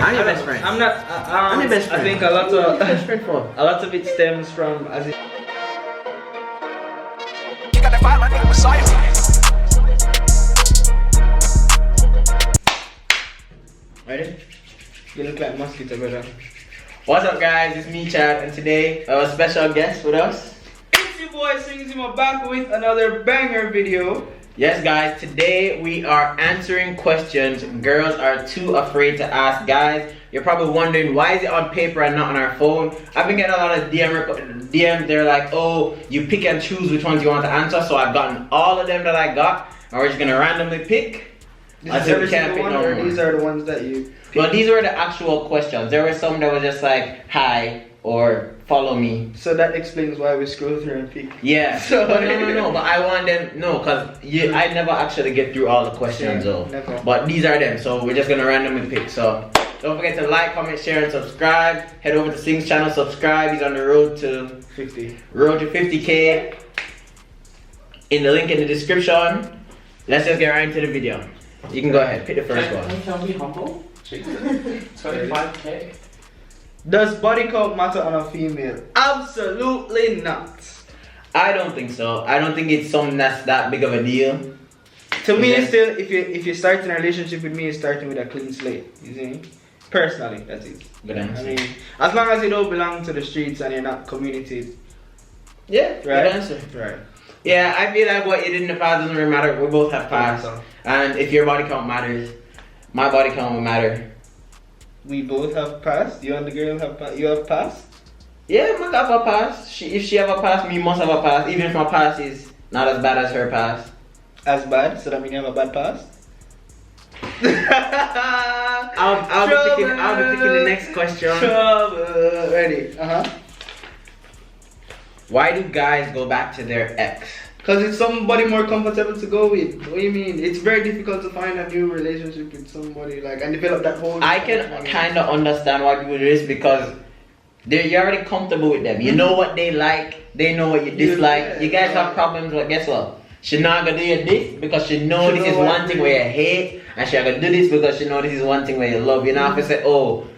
I'm your best friend. I'm not. I'm your best friend. I think a lot of best friend for. a lot of it stems from as it. You got that vibe, my nigga Messiah. Ready? You look like mosquito, brother. What's up, guys? It's me, Chad, and today I have a special guest with us. It's your boy Singh Zima back with another banger video. Yes, guys, today we are answering questions girls are too afraid to ask. Guys, you're probably wondering why is it on paper and not on our phone? I've been getting a lot of DMs. They're like, oh, you pick and choose which ones you want to answer. So I've gotten all of them that I got, and we're just gonna randomly pick. These are the ones that you pick? Well, these were the actual questions. There were some that were just like, hi, or follow me. So that explains why we scroll through and pick. Yeah. So but no. But I want them, because I never actually get through all the questions, yeah, though. Never. But these are them, so we're just gonna randomly pick. So don't forget to like, comment, share, and subscribe. Head over to Singh's channel, subscribe. He's on the road to 50. Road to 50K. In the link in the description. Let's just get right into the video. You can go ahead, pick the first one. Can we be humble? 25K. Does body count matter on a female? Absolutely not. I don't think so. I don't think it's something that's that big of a deal. To me, Yeah. it's still, if you're starting a relationship with me, you're starting with a clean slate. You see? Personally, that's it. Good answer. I mean, as long as you don't belong to the streets and you're not community. Yeah, Right? good answer. Right. Yeah, I feel like what you did in the past doesn't really matter. We both have past. So, And if your body count matters, my body count will matter. we both have passed. You and the girl have you have passed. Yeah, I have a pass. If she have a pass, me must have a pass. Even if my pass is not as bad as her pass. As bad, so that means you have a bad pass. I'll be picking the next question. Trouble. Ready? Why do guys go back to their ex? Because it's somebody more comfortable to go with. What do you mean? It's very difficult to find a new relationship with somebody and develop that whole. I can kind of understand why people do this because you're already comfortable with them. You know what they like, they know what you dislike. Yeah, you guys have problems, but guess what? She not gonna do you this because she know this is one thing where you hate, and she gonna do this because she know this is one thing where you love. You know, if you say, oh,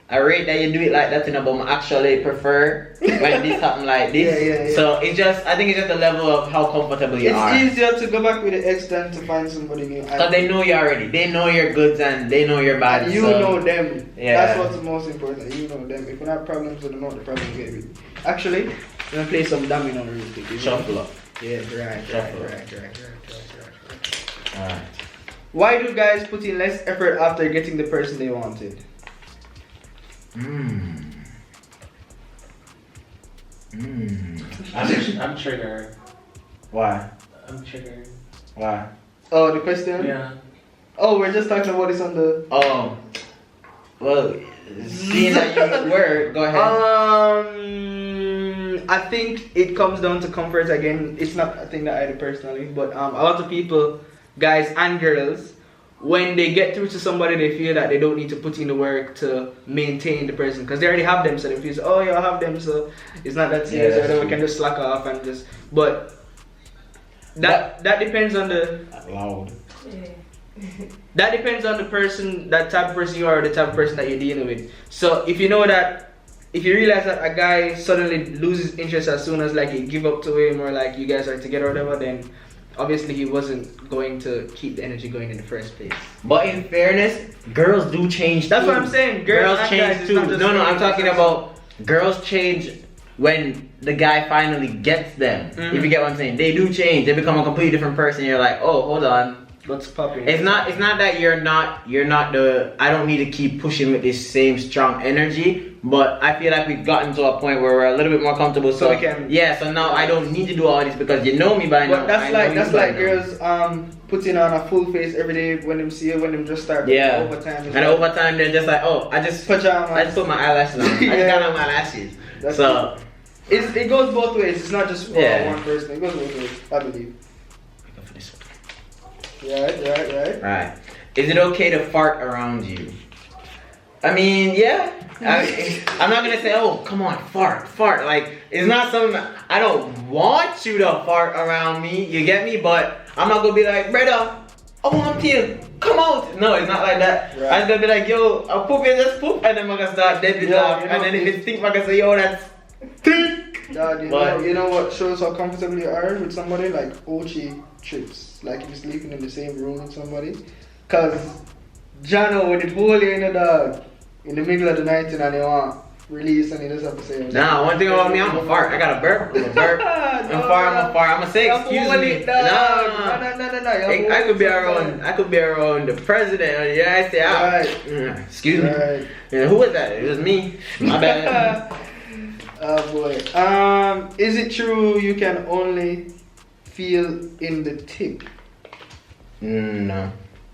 I rate that you do it like that, but I actually prefer when this happen like this. Yeah. So it's just, I think it's just the level of how comfortable you are. It's easier to go back with the ex than to find somebody new. Because they know you already. They know your goods and they know your bad. You know them. Yeah. That's what's most important. You know them. If you have problems, you know the problem get with. Actually, I'm gonna play some domino real quick. Shuffle up. Yeah, right. Alright. Why do guys put in less effort after getting the person they wanted? I'm triggered. Why? I'm triggered. Why? Oh, the question? Yeah. Oh, we're just talking about this on the. Oh. Well, seeing that you were, go ahead. I think it comes down to comfort again. It's not a thing that I do personally, but a lot of people, guys and girls, when they get through to somebody, they feel that they don't need to put in the work to maintain the person because they already have them. So they feel, oh yeah, I have them, so it's not that serious. Yeah, Then we can just slack off and just. But that depends on the. Loud. That depends on the person, that type of person you are, or the type of person that you're dealing with. So if you know that, if you realize that a guy suddenly loses interest as soon as like you give up to him or like you guys are together or whatever, then obviously he wasn't going to keep the energy going in the first place. But in fairness, girls do change. That's too. what I'm saying. Girls and change guys, it's too. not just No, I'm men. talking about girls change when the guy finally gets them. If you get what I'm saying, they do change. They become a completely different person. You're like, oh, hold on. What's popping? It's not that you're not the. I don't need to keep pushing with this same strong energy. But I feel like we've gotten to a point where we're a little bit more comfortable. So we can. Yeah. So now I don't need to do all this because you know me by now. But that's like now. girls putting on a full face every day when them see you, when them just start overtime. And over time they're just like, oh, I just pajamas. I just put my eyelashes on. I just got on my lashes. So it goes both ways. It's not just one person. It goes both ways, I believe. Right. Is it okay to fart around you? I mean, yeah. I'm not gonna say, oh, come on, fart. Like, it's not something I don't want you to fart around me. You get me? But I'm not gonna be like, brother, I want to come out. No, it's not like that. Right. I'm gonna be like, yo, I'll poop it, just poop, and then I'm gonna start dead it off. you And know, then if it stink, I'm gonna say, yo, that's stink. Dad, But- you know what shows how comfortable you are with somebody? Like COOCHIE trips. Like if you're sleeping in the same room with somebody. Cause Jano, when they pull you in the dog in the middle of the night and you want release and you just have to say, Nah, one thing about me, I'm a fart. I got a burp. I'm a burp. I'm a fart. I'm gonna say, excuse me. No. I could be around the president of the United States. Right. Excuse me. Right. Yeah, who was that? It was me. My bad. Oh boy. Is it true you can only feel in the tip? No.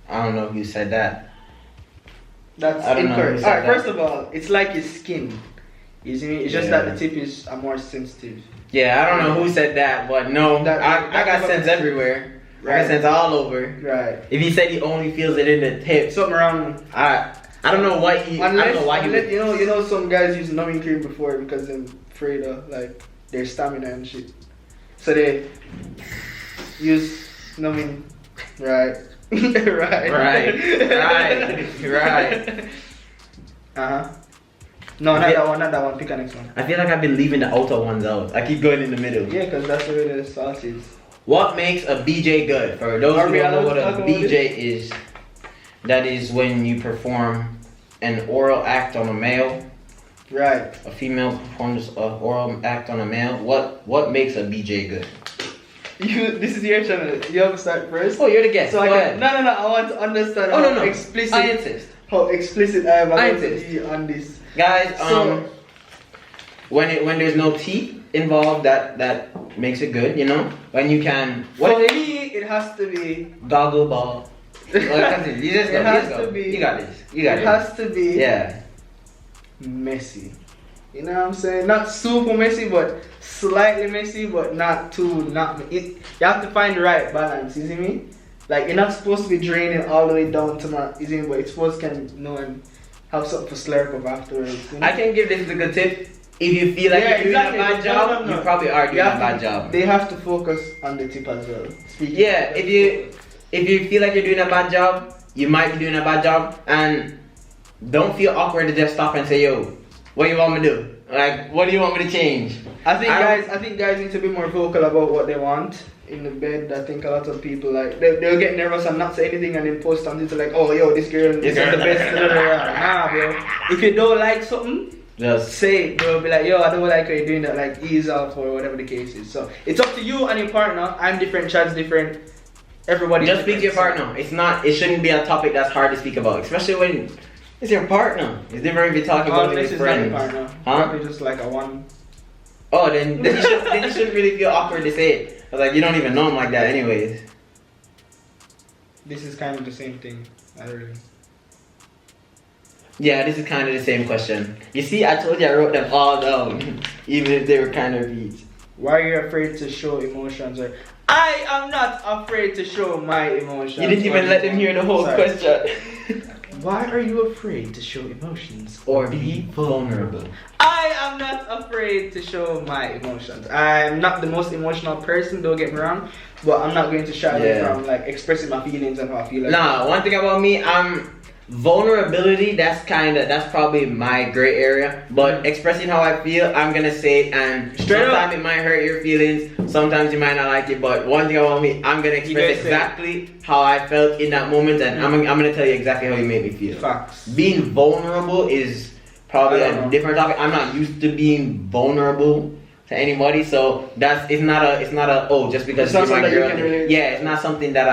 I don't know who said that. That's I don't know who incorrect. said Alright, that. first of all, it's like your skin. You see me? It's just Yeah. that the tip is more sensitive. Yeah, I don't know who said that, but no. I got that- sense everywhere. I Right. got sense all over. Right. If he said he only feels it in the tip, Something around. I don't know what he. I don't know why he would. you know some guys use numbing cream before because they're afraid of like their stamina and shit. So they use numbing, right? right. Right. Uh-huh. No, not that one, not that one. Pick a next one. I feel like I've been leaving the outer ones out. I keep going in the middle. Yeah, because that's the way the sauce is. What makes a BJ good? For those Are who we don't know allowed what to a talk about BJ is, that is when you perform an oral act on a male. Right. A female performs an oral act on a male. What makes a BJ good? This is your channel. You have to start first. Oh, you're the guest. So Go ahead. no. I want to understand Oh, how no. explicit. I insist. How explicit I am I about to insist. be on this. Guys, So- when there's no teeth involved, that makes it good, you know? When you can For me, it has to be. goggle ball. Well, continue. You just go. It You has just go. to be- You got this. You got It it. has to be Yeah. messy. You know what I'm saying? Not super messy, but slightly messy, but not too you have to find the right balance. You see me? Like you're not supposed to be draining all the way down to my. You see me? But it's supposed to and have something for slurp up afterwards. You know? I can give this a good tip. If you feel like Yeah, you're doing exactly. a bad job, No. you probably are doing You a have bad to- job. They have to focus on the tip as well. Speaking Yeah, if you feel like you're doing a bad job, you might be doing a bad job, and don't feel awkward to just stop and say, "Yo, what do you want me to do? Like, what do you want me to change?" I think I guys need to be more vocal about what they want in the bed. I think a lot of people like they'll get nervous and not say anything and then post on Twitter like, "Oh, yo, this girl is the best." Nah, bro. If you don't like something, Just say it, bro. Be like, "Yo, I don't like how you're doing that." Like, ease off or whatever the case is. So it's up to you and your partner. I'm different. Chad's different. Everybody. just speak to your partner. It shouldn't be a topic that's hard to speak about, especially when it's your partner. It's different if you're talking about it Unless with it's not your friends. partner. Huh? Probably just like a one. Oh, then you shouldn't really feel awkward to say it. I was like, you don't even know him like that, anyways. This is kind of the same thing. I don't really. Yeah, this is kind of the same question. You see, I told you I wrote them all down, even if they were kind of repeats. Why are you afraid to show emotions? Or I am not afraid to show my emotions. You didn't even let them hear the whole Sorry. question. Why are you afraid to show emotions Or be vulnerable. I am not afraid to show my emotions. I'm not the most emotional person, don't get me wrong, but I'm not going to shy away Yeah. from like expressing my feelings and how I feel. Like Nah, one thing about me, vulnerability, that's probably my gray area. But expressing how I feel, I'm gonna say it, and Straight up. sometimes it might hurt your feelings, sometimes you might not like it, but one thing about me, I'm gonna You express guys say- exactly how I felt in that moment, and I'm gonna tell you exactly how you made me feel. Facts. Being vulnerable is probably I don't a know. different topic. I'm not used to being vulnerable to anybody, so it's not a oh, just because It's not you're my something that you girl. can relate to. Yeah, it's not something that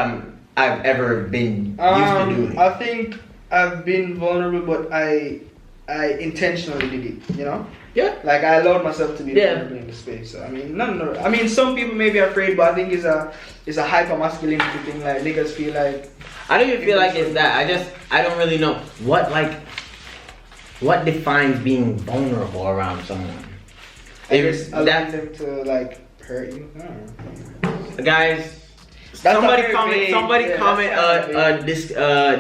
I've ever been used to doing. I think I've been vulnerable, but I intentionally did it. You know. Yeah. Like I allowed myself to be Yeah. vulnerable in the space. So, I mean, no. I mean, some people may be afraid, but I think it's a hyper masculinity thing. Like niggas feel like. I don't even feel like it's that. I don't really know what defines being vulnerable around someone. I guess If allowing that them to like hurt you. I don't know. guys. That's Somebody not very comment. vague. Somebody Yeah, comment that's not this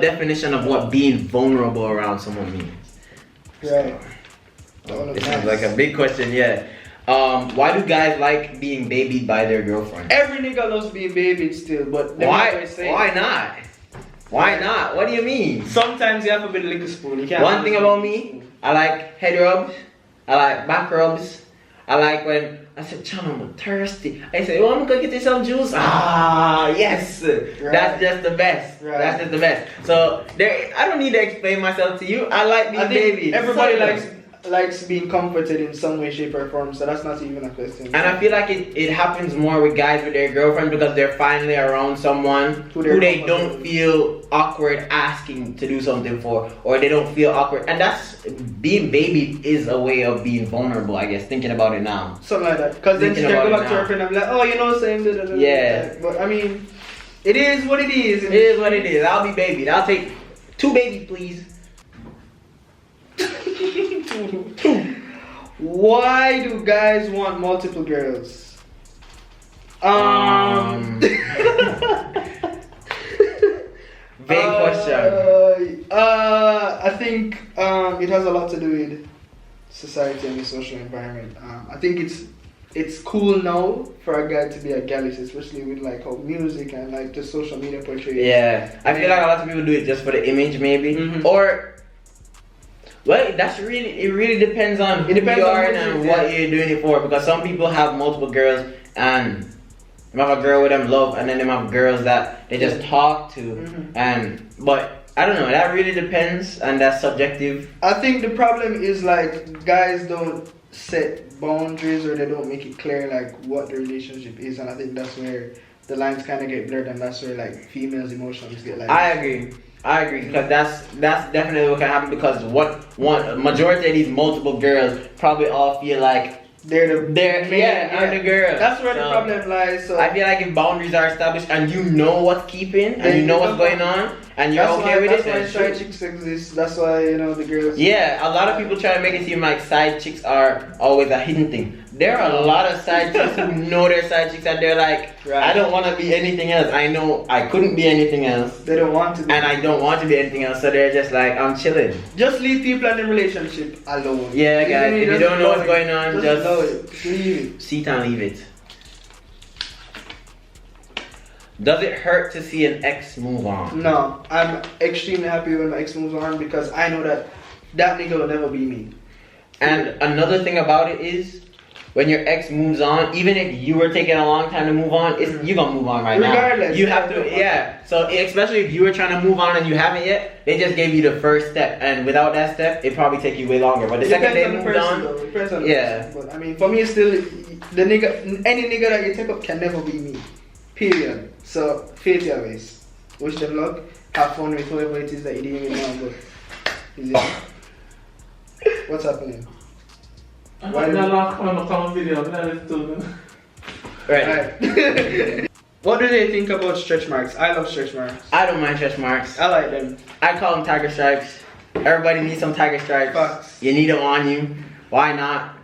definition of what being vulnerable around someone means. Right. This is like a big question. Yeah. Why do guys like being babied by their girlfriend? Every nigga loves being babied still, but them Why? always say- Why not? Why not? What do you mean? Sometimes you have to be the little spoon. You can't One thing about me, I like head rubs, I like back rubs, I like when I said, John, I'm thirsty. I say, oh, I'm gonna get you some juice. Ah, yes. Right. That's just the best. Right. That's just the best. So there, I don't need to explain myself to you. I like being I think baby. everybody So- likes being comforted in some way, shape, or form. So that's not even a question. And I feel like it happens more with guys with their girlfriend because they're finally around someone who they don't feel awkward asking to do something for, or they don't feel awkward. And that's being baby is a way of being vulnerable, I guess, thinking about it now. Something like that. Because then she Thinking can go about back it to her now. friend and be like, oh, you know, same. Da, da, da, da, Yeah. da. But I mean, it is what it is. It is what it is. I'll be baby. I'll take 2 babies, please. Why do guys want multiple girls? Vague question. I think it has a lot to do with society and the social environment. I think it's cool now for a guy to be a gallus, especially with like how music and like the social media portrays. Yeah, I feel like a lot of people do it just for the image, maybe, Mhm. or well, it really depends on who depends you on are who and it is, what yeah. you're doing it for. Because some people have multiple girls and they have a girl with them love, and then they have girls that they just talk to, Mhm. but I don't know. That really depends, and that's subjective. I think the problem is like guys don't set boundaries or they don't make it clear like what the relationship is, and I think that's where the lines kind of get blurred, and that's where like females' emotions get like. I agree because that's definitely what can happen because one majority of these multiple girls probably all feel like they're I'm yeah. the girl. That's where the So, problem lies. So I feel like if boundaries are established and you know what's keeping and you know what's going on and you're okay with it, then that's why sure. side chicks exist. That's why the girls. Yeah, a lot of people try to make it seem like side chicks are always a hidden thing. There are a lot of side chicks who know they're side chicks and they're like, Right. I don't want to be anything else. I know I couldn't be anything else. They don't want to be. And I don't want to be anything else, so they're just like, I'm chilling. Just leave people in the relationship alone. Yeah, guys, if you don't know what's going on, just know it. Leave it. sit and leave it. Does it hurt to see an ex move on? No, I'm extremely happy when my ex moves on because I know that nigga will never be me. And another thing about it is, when your ex moves on, even if you were taking a long time to move on, you're gonna move on right now. Regardless. You have to, yeah. So especially if you were trying to move on and you haven't yet, they just gave you the first step, and without that step, it probably take you way longer. But the second they moved on, though. It depends on the yeah. person. But I mean, for me, it's still any nigga that you take up can never be me. Period. So faith your ways. Wish them luck. Have fun with whoever it is that you're dealing with now. But is it? What's happening? Why did I not come video? right. Alright. What do they think about stretch marks? I love stretch marks. I don't mind stretch marks. I like them. I call them tiger stripes. Everybody needs some tiger stripes. Facts. You need them on you. Why not?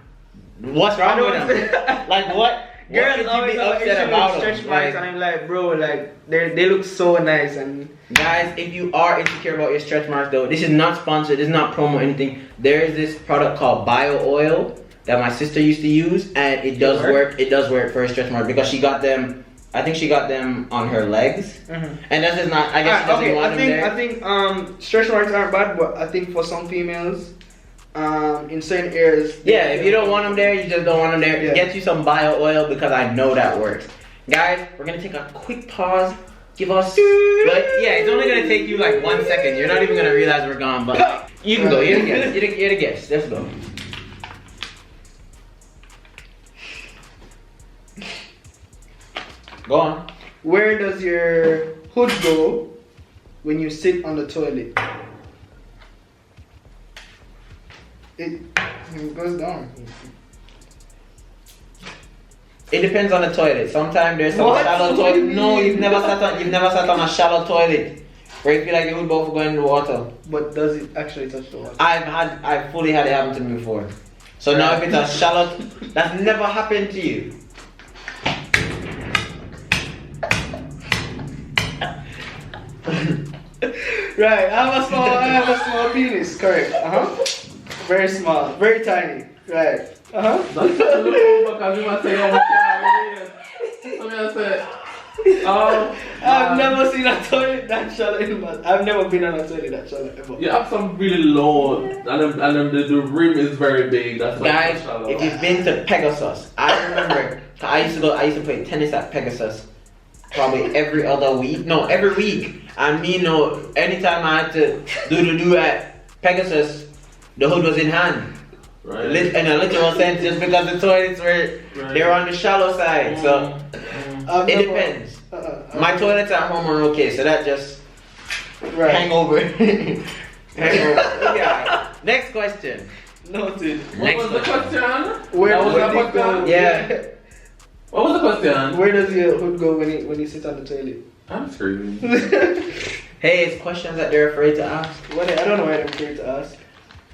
What's wrong with them? Like what? Girls What could always you be have upset issue with about stretch them? marks, Like, and I'm like, bro, like they look so nice and. guys, if you are insecure about your stretch marks though, this is not sponsored, this is not promo or anything. There is this product called Bio Oil that my sister used to use, and it does work. It does work for a stretch mark because she got them. I think she got them on her legs, and that's just not. I guess she doesn't want them there. I think stretch marks aren't bad, but I think for some females, in certain areas. Yeah, if you don't want them there, you just don't want them there. Yeah. Get you some Bio Oil because I know that works. Guys, we're gonna take a quick pause. Give us, but yeah, it's only gonna take you like 1 second. You're not even gonna realize we're gone, but you can go. You're the guest. You're the guest. Let's go. Go on. Where does your hood go when you sit on the toilet? It goes down. It depends on the toilet. Sometimes there's some What? shallow What do toilet. you No, mean? you've never sat on a shallow toilet where you feel like you would both go in the water. But does it actually touch the water? I've fully had it happen to me before. So now if it's a shallow, that's never happened to you. Right, I have a small penis, correct. Very small, very tiny. Right. Don't try to look over because you must say, oh my God, I'm gonna say, I've never seen a toilet that shallow in my. I've never been on a toilet that shallow ever. You have some really low, and then the rim is very big. That's why Guys, it's shallow. if you've been to Pegasus, I remember I used to play tennis at Pegasus probably every week. And me know anytime I had to do at Pegasus, the hood was in hand. Right. In a literal sense, just because the toilets were they were on the shallow side. So it depends. My toilets at home are okay, so that just hang over. Yeah. Next question. Noted. What was the question? Where was does the it go? Yeah. What was the question? Where does your hood go when you sit on the toilet? I'm screaming. Hey, it's questions that they're afraid to ask. I don't know why they're afraid to ask.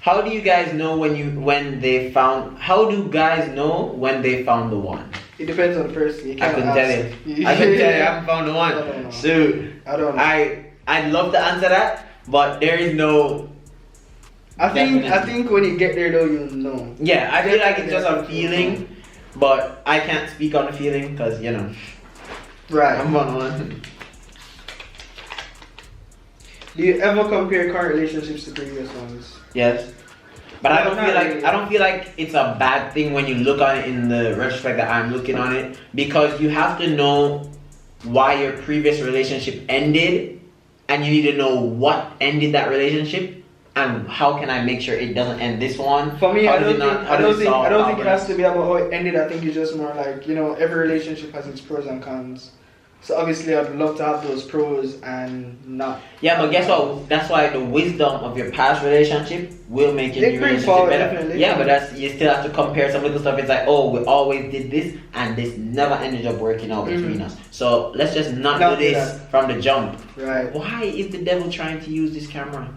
How do you guys know how do guys know when they found the one? It depends on the person. You I can't couldn't ask. tell you. I couldn't tell you. I haven't found the one. I don't know. Shoot. I don't know. I'd love to answer that, but there is no. I think when you get there though, you'll know. Yeah, I feel like it's just a feeling, but I can't speak on the feeling because Right. I'm one. Do you ever compare current relationships to previous ones? Yes. But I No, don't not feel like really. I don't feel like it's a bad thing when you look on it in the retrospect that I'm looking on it, because you have to know why your previous relationship ended, and you need to know what ended that relationship and how can I make sure it doesn't end this one. For me, How I does don't it not- how does it solve think it has problems? to be about how it ended. I think it's just more like, every relationship has its pros and cons. So obviously I'd love to have those pros and not. Yeah, but guess what? That's why the wisdom of your past relationship will make your It new brings relationship forward, better. definitely. Yeah, but you still have to compare some little stuff. It's like, oh, we always did this, and this never ended up working out between us. So let's just not Not do do this that. from the jump. Right. Why is the devil trying to use this camera?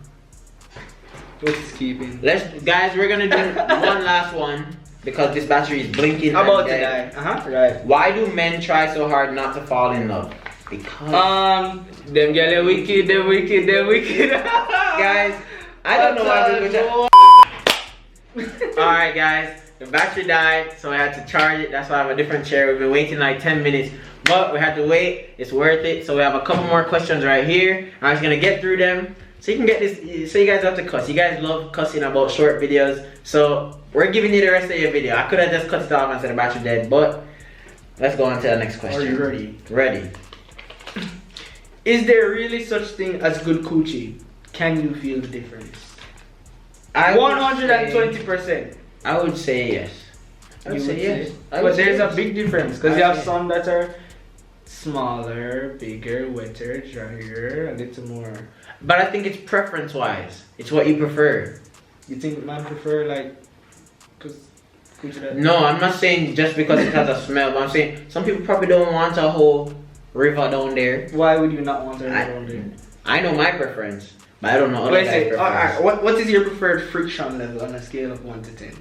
What's keeping? Guys, we're gonna do one last one because this battery is blinking. How about and dead. today? Right. Why do men try so hard not to fall in love? Because Them girl are wicked, they're wicked. guys, I don't know why people Alright guys, the battery died, so I had to charge it. That's why I have a different chair. We've been waiting like 10 minutes, but we had to wait. It's worth it. So we have a couple more questions right here. I'm just gonna get through them so you can get this, so you guys don't have to cuss. You guys love cussing about short videos, so we're giving you the rest of your video. I could have just cut it off and said the battery dead, but let's go on to the next question. Are you ready? Ready. Is there really such thing as good coochie? Can you feel the difference? 120%. I would say yes. I would say yes. But there's a big difference because you I have say- some that are smaller, bigger, wetter, drier, a little more. But I think it's preference wise. It's what you prefer. You think man prefer like coochie that? No, I'm not saying just because it has a smell, but I'm saying some people probably don't want a whole river down there. Why would you not want to I- around there? I know my preference, but I don't know other Let's guys' say, preference. alright, what is your preferred friction level on a scale of 1 to 10?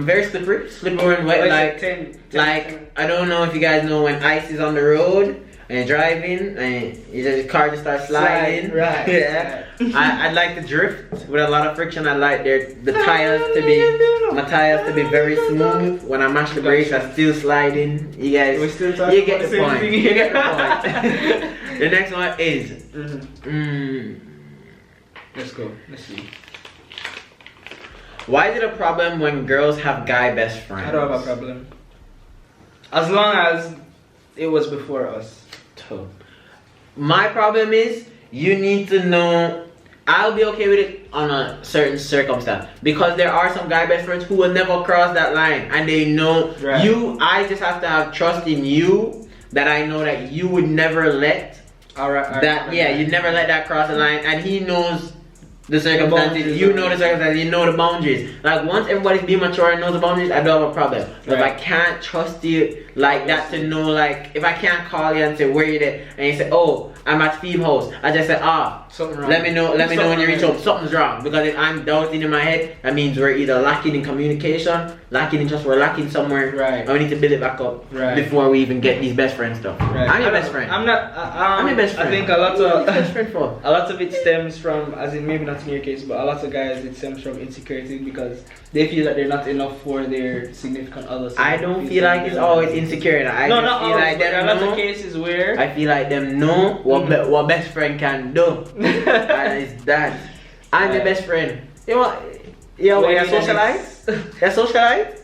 Very slippery and wet. Let's Like, say 10. I don't know if you guys know when ice is on the road and you're driving and the car just starts sliding. Slide, right. Yeah. I'd like to drift with a lot of friction. I like the tires to be very smooth. When I mash the brakes, I'm still sliding. You guys, We're still talking you get about the the same point. thing. You get the point. The next one is. Let's go. Let's see. Why is it a problem when girls have guy best friends? I don't have a problem. As long as it was before us. My problem is you need to know. I'll be okay with it on a certain circumstance because there are some guy best friends who will never cross that line and they know Right. you. I just have to have trust in you that I know that you would never let you'd never let that cross the line, and he knows the circumstances. boundaries, You know the circumstances. You know the boundaries. Like once everybody's being mature and knows the boundaries, I don't have a problem. But if I Right. can't trust you like that to know, like if I can't call you and say where you at, and you say, oh, I'm at Theme House, I just say, Something wrong. let me know when you Something reach wrong. home. Something's wrong. Because if I'm doubting in my head, that means we're either lacking in communication, lacking in trust, we're lacking somewhere. Right. And we need to build it back up Right. before we even get these best friend stuff. Right. I'm your I best don't- friend. I'm not. I'm your best friend. I think a lot Who are you of best friend for? a lot of it stems from, as in maybe not not in your case, but a lot of guys, it stems from insecurity because they feel that they're not enough for their significant other. So I don't feel like it's always insecure. I no, just not feel always, like but there are them lots of know. cases where I feel like them know what best friend can do, and it's that. I'm your best friend. You know, you're socialite. You're socialite.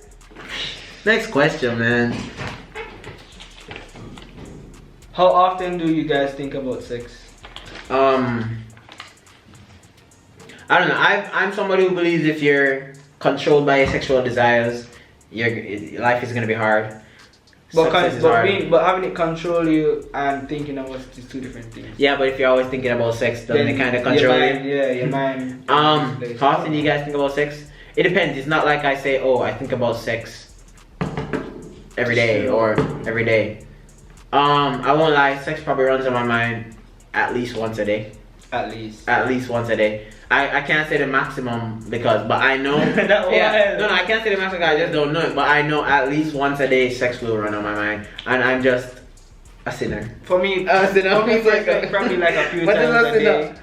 Next question, man. How often do you guys think about sex? I don't know. I'm somebody who believes if you're controlled by your sexual desires, your life is gonna be hard. But, Success is hard. but having it control you and thinking about it is two different things. Yeah, but if you're always thinking about sex, doesn't it kind of control you? Yeah, your mind. How often do you guys think about sex? It depends. It's not like I say, oh, I think about sex every day or every day. I won't lie. Sex probably runs in my mind at least once a day. At least Once a day. I can't say the maximum but I know. No, I can't say the maximum. I just don't know it. But I know at least once a day sex will run on my mind, and I'm just a sinner. For me, probably like a few times a day.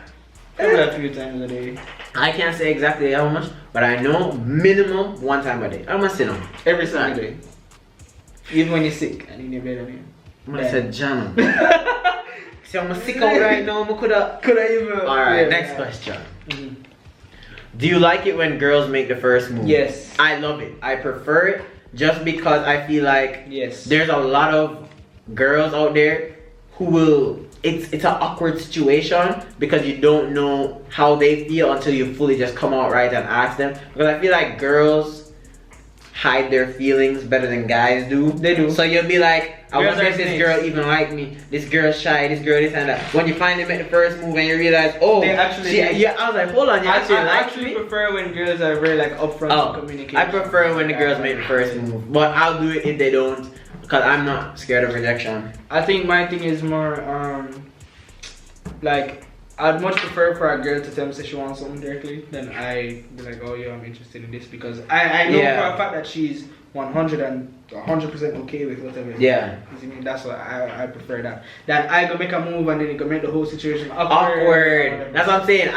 Probably a few times a day. I can't say exactly how much, but I know minimum one time a day. I'm a sinner. Every single day. Even when you're sick and in your bed. I'm gonna say John. See, I'm sick out right now. I coulda even. Alright, next question. Mm-hmm. Do you like it when girls make the first move? Yes. I love it. I prefer it just because I feel like there's a lot of girls out there who will. It's an awkward situation because you don't know how they feel until you fully just come out right and ask them. Because I feel like girls hide their feelings better than guys do. They do. So you'll be like, I Girls wonder are if this snakes. girl even like me. This girl's shy. This girl this and that. When you finally make the first move and you realize, oh, They actually- I was like, hold on, you I actually like actually me. prefer when girls are very like upfront in communication. I prefer when the girls make the first move, but I'll do it if they don't, because I'm not scared of rejection. I think my thing is more like I'd much prefer for a girl to tell me that she wants something directly than I be like, oh yeah, I'm interested in this, because I know for a fact that she's 100% okay with whatever. Yeah. That's why I prefer that. That I go make a move and then you can make the whole situation Awkward. That's what I'm saying.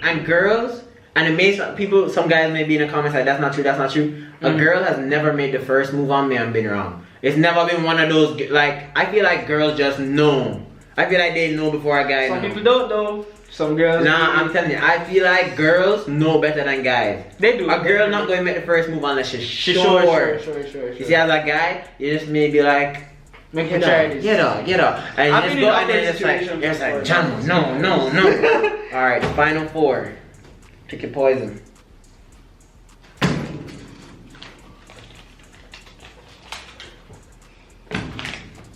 And girls, and it may some guys may be in the comments like, that's not true, that's not true. A girl has never made the first move on me and been wrong. It's never been one of those, like, I feel like girls just know. I feel like they know before a guy knows. Some people don't know. Some girls. Nah, I'm telling you, I feel like girls know better than guys. They do. A girl not going to make the first move unless she's sure. Sure. You see, as a guy, you just may be like, Make me try this. Get up. And I've you just been go in and then situations it's like, before. John, no. Alright, final four. Pick your poison.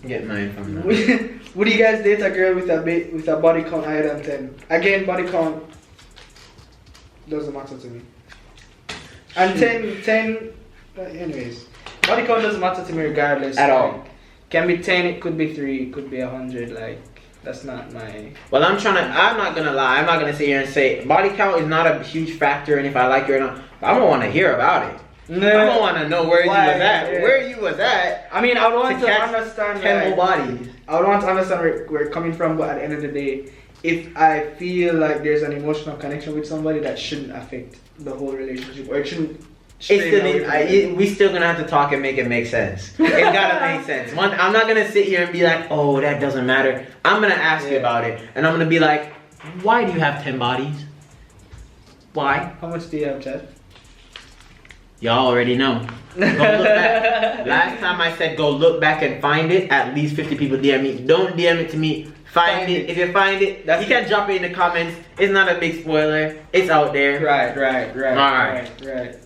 Get mine from now. Would you guys date a girl with a body count higher than 10? Again, body count doesn't matter to me. And 10 anyways, body count doesn't matter to me regardless. At all. Can be 10, it could be 3, it could be 100, like, that's not my... Well, I'm not gonna lie, I'm not gonna sit here and say, body count is not a huge factor in if I like you or not. I'm gonna wanna hear about it. I'm gonna wanna know where you was at. Yeah. Where you was at. I mean, I would want to catch understand 10 more bodies. I would want to understand where it's coming from, but at the end of the day, if I feel like there's an emotional connection with somebody, that shouldn't affect the whole relationship, or it shouldn't. We still gonna have to talk and make it make sense. It gotta make sense. I'm not gonna sit here and be like, oh, that doesn't matter. I'm gonna ask you about it, and I'm gonna be like, why do you have 10 bodies? Why? How much do you have, Chad? Y'all already know. Go look back. Last time I said go look back and find it, at least 50 people DM me. Don't DM it to me. Find it. If you find it, you can drop it in the comments. It's not a big spoiler. It's out there. Right. Alright.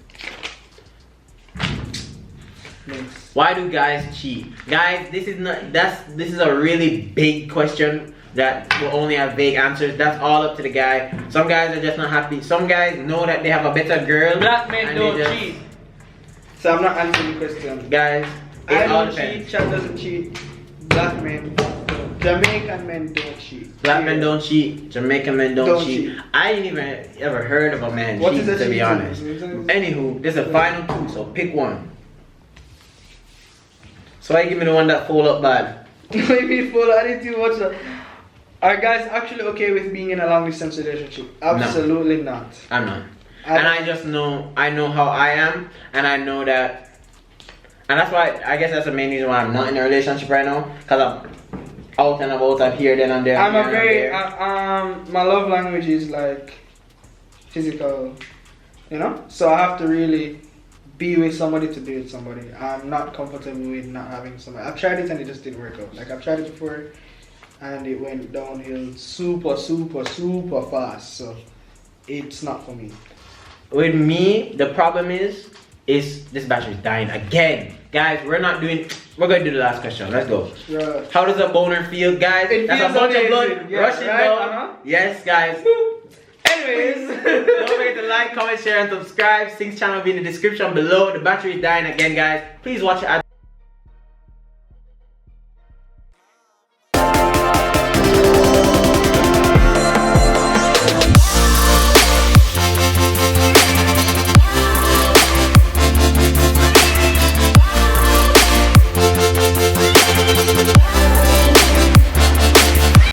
Why do guys cheat? Guys, this is a really big question that will only have vague answers. That's all up to the guy. Some guys are just not happy. Some guys know that they have a better girl. Black men don't cheat. So I'm not answering the question. Guys, I it all don't depends. cheat, Chad doesn't cheat. Black men, Jamaican men don't cheat. Black men don't cheat. Jamaican men don't cheat. I ain't even ever heard of a man cheating, to be honest. Anywho, this is a final two, so pick one. So why give me the one that fold up bad? Maybe full. I didn't watch that. Are guys actually okay with being in a long distance relationship? Absolutely not. I'm not. And I just know, I know how I am, and I know that, and that's why, I guess that's the main reason why I'm not in a relationship right now, because I'm out and about, I'm here, then and there. I'm a very, my love language is like physical, you know? So I have to really be with somebody to be with somebody. I'm not comfortable with not having somebody. I've tried it and it just didn't work out. Like I've tried it before and it went downhill super fast. So it's not for me. With me, the problem is this battery's dying again. Guys, we're gonna do the last question. Let's go. Yeah. How does a boner feel, guys? That's a bunch of blood rushing down. Yes, guys. Anyways, don't forget to like, comment, share, and subscribe. Singh's channel will be in the description below. The battery is dying again, guys. Please watch it.